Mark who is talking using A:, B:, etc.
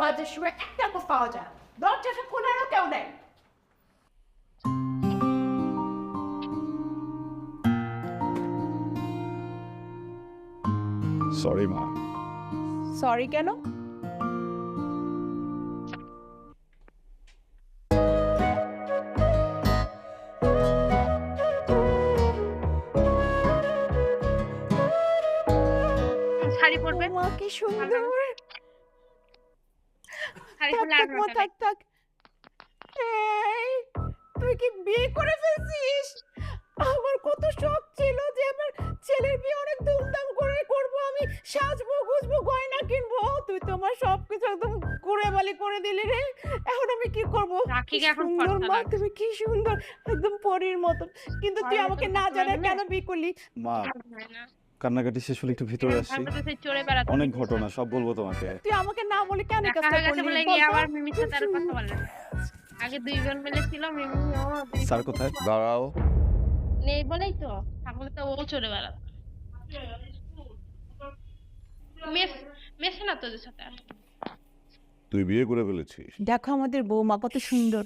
A: কাজের সময় একটা লোক পাওয়া যায় না। দরজাটা খোলারও কেউ নেই।
B: সরি মা।
A: সরি কেন?
C: শাড়ি পরবে,
A: মা কি সুন্দর।
C: শাড়ি
A: থাক
C: পরলে আর
A: থাক মা, থাক থাক। এই, তুই কি বিয়ে করে ফেলছিস? আমার কত শখ ছিল যে আমার ছেলের বিয়ে অনেক ধুমধাম করে করব, আমি সাজবো গুজবো গয়না কিনবো। তুই তো আমার সবকিছু একদম কুড়েবালি করে দিলি রে। এখন আমি কি করব?
C: রাখিকে এখন
A: সুন্দর
C: ফর্সা
A: মা,
C: লাগে।
A: তুমি কি সুন্দর, একদম পরীর মতন। কিন্তু তুই
C: পরীর
A: আমাকে
C: মতন
A: না
C: ফর্সা
A: জানায়
C: লাগে
A: কেন
C: না?
A: বিয়ে করলি?
B: মা,
C: হয় না।
B: কান্নাকাটি শেষ হলে একটু ভিতরে আসি।
C: থাকবে তো সেই চড়ে বেড়াতে
B: অনেক
C: হবে।
B: ঘটনা, সব বলবো তোমাকে।
A: তুই আমাকে না বলে কেন এই
C: দেখা
A: কাজটা
C: হয়ে গেছে
A: করলি
C: বলে
A: বল
C: গিয়ে
A: তো?
C: আবার মিমির সাথে আর কথা বলে না। আগে 2 জন মিলে ছিল, মিমি ও
B: স্যার কোথায়? দাঁড়াও।
C: নেই বলেই তো, থাকলে তো ও চড়ে বেড়াতো। মেস মেশে না তোদের সাথে আর।
B: তুই বিয়ে করে ফেলেছিস?
A: দেখো আমাদের বৌমা কত সুন্দর।